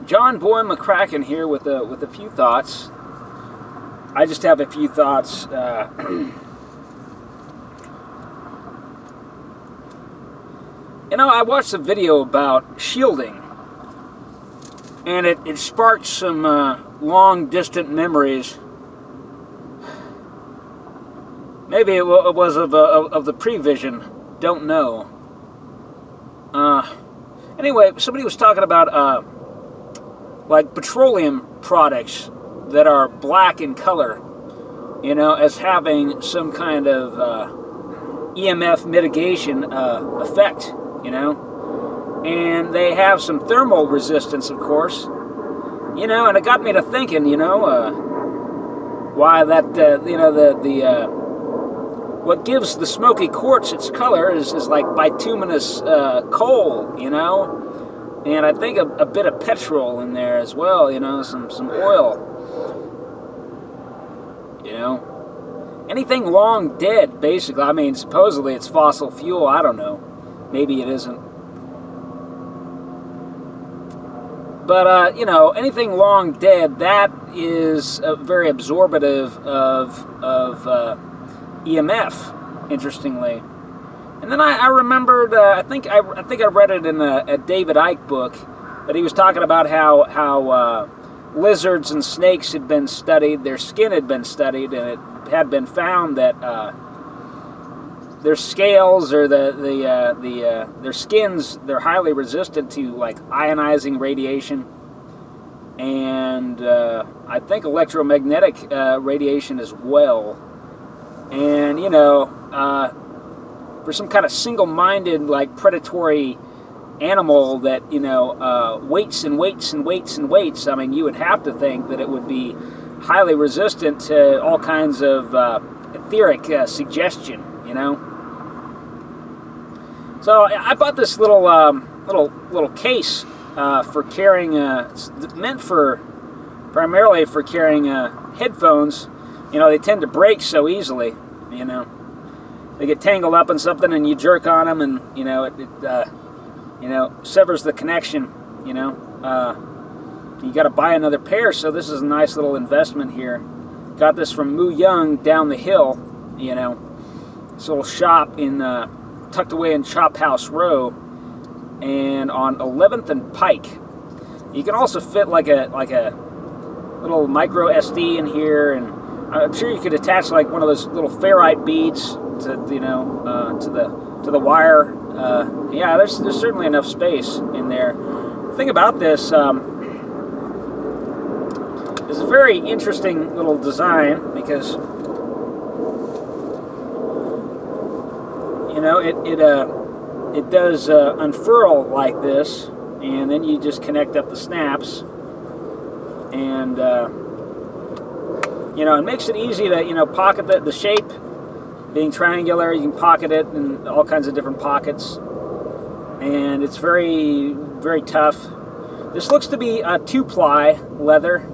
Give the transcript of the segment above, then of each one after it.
John Boy McCracken here with a few thoughts. I just have a few thoughts. I watched a video about shielding, and it sparked some long distant memories. Maybe it was of the prevision. Don't know. Anyway, somebody was talking about like petroleum products that are black in color, as having some kind of EMF mitigation effect, and they have some thermal resistance, of course, and it got me to thinking, why that, what gives the smoky quartz its color is like bituminous coal, and I think a bit of petrol in there as well, some oil, anything long dead, basically. I mean, supposedly it's fossil fuel. I don't know, maybe it isn't, but anything long dead, that is very absorbative of EMF, interestingly. And then I remembered, I think I read it in a David Icke book, but he was talking about how lizards and snakes had been studied, their skin had been studied, and it had been found that their scales or their skins, they're highly resistant to like ionizing radiation, and I think electromagnetic radiation as well. And for some kind of single-minded, like predatory animal that waits and waits and waits and waits, I mean, you would have to think that it would be highly resistant to all kinds of etheric suggestion, So I bought this little case for carrying, it's meant primarily for carrying headphones. They tend to break so easily, They get tangled up in something and you jerk on them and, it severs the connection, You got to buy another pair, so this is a nice little investment here. Got this from Moo Young down the hill, This little shop tucked away in Chop House Row and on 11th and Pike. You can also fit like a little micro SD in here, and I'm sure you could attach like one of those little ferrite beads to to the wire. Yeah, there's certainly enough space in there. The thing about this is a very interesting little design because it does unfurl like this, and then you just connect up the snaps, and it makes it easy to pocket the shape. Being triangular, you can pocket it in all kinds of different pockets, and it's very, very tough. This looks to be a 2-ply leather.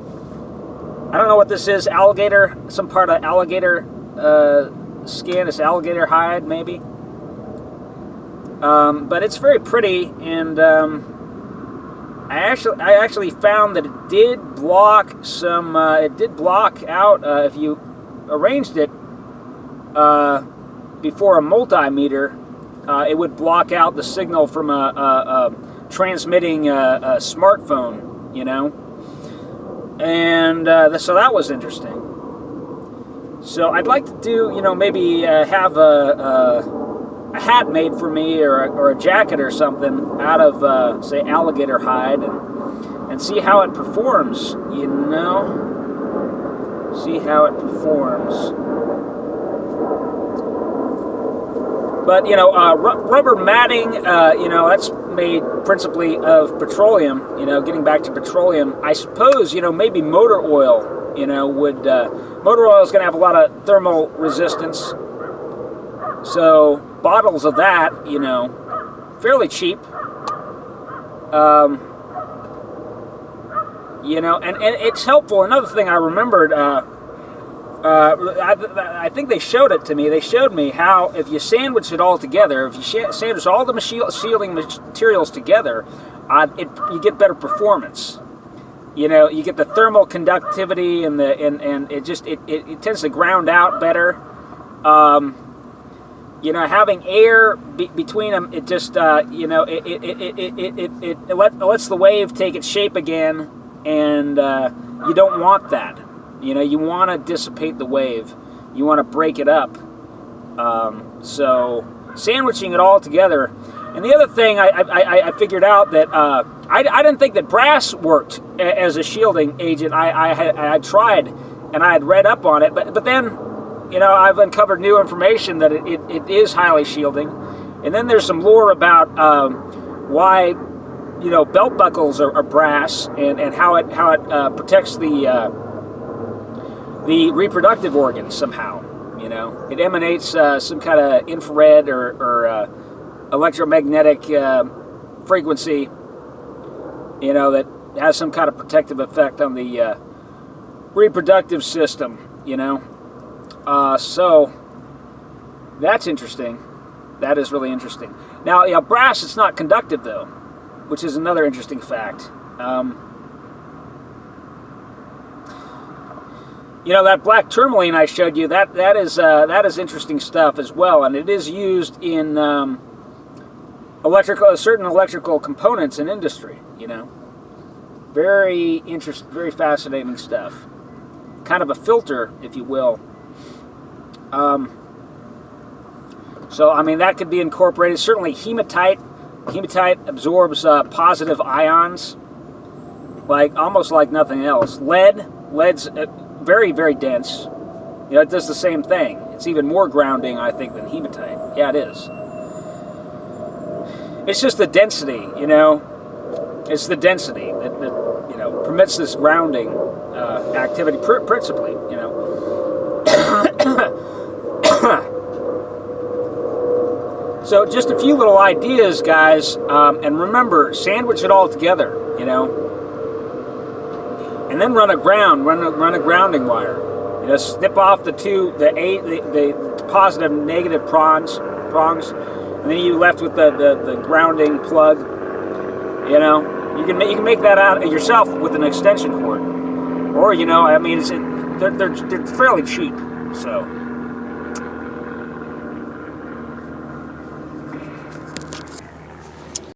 I don't know what this is, alligator, some part of alligator skin. It's alligator hide, maybe. But it's very pretty, and I actually found that it did block some. It did block out if you arranged it before a multimeter. It would block out the signal from a transmitting a smartphone, and so that was interesting. So I'd like to do, maybe have a hat made for me, or a jacket or something out of say alligator hide, and see how it performs. See how it performs. But rubber matting, that's made principally of petroleum. Getting back to petroleum, I suppose maybe motor oil. Motor oil is going to have a lot of thermal resistance. So bottles of that, fairly cheap. And it's helpful. Another thing I remembered, I think they showed it to me. They showed me how if you sandwich it all together, if you sandwich all the shielding materials together, you get better performance. You know, you get the thermal conductivity and it tends to ground out better. You know, having air between them, it just you know, it lets the wave take its shape again, and you don't want that. You know, you want to dissipate the wave. You want to break it up. So sandwiching it all together. And the other thing I figured out that I didn't think that brass worked as a shielding agent. I had tried and I had read up on it, but then, you know, I've uncovered new information that it is highly shielding. And then there's some lore about why, you know, belt buckles are brass, and how it protects the reproductive organs somehow. You know, it emanates some kind of infrared or electromagnetic frequency, you know, that has some kind of protective effect on the reproductive system, you know. So that's interesting. That is really interesting. Now, you know, brass, it's not conductive though, which is another interesting fact. You know, that black tourmaline I showed you, that is interesting stuff as well, and it is used in certain electrical components in industry. You know, very fascinating stuff. Kind of a filter, if you will. So I mean, that could be incorporated. Certainly, hematite. Hematite absorbs positive ions, almost like nothing else. Lead's very, very dense. You know, it does the same thing. It's even more grounding, I think, than hematite. Yeah, it is. It's just the density, you know. It's the density that you know, permits this grounding activity, principally, you know. So just a few little ideas, guys, and remember, sandwich it all together, you know. And then run a grounding wire. You know, snip off the positive and negative prongs, and then you're left with the grounding plug. You know, you can make that out yourself with an extension cord, or, you know, I mean, they're fairly cheap, so.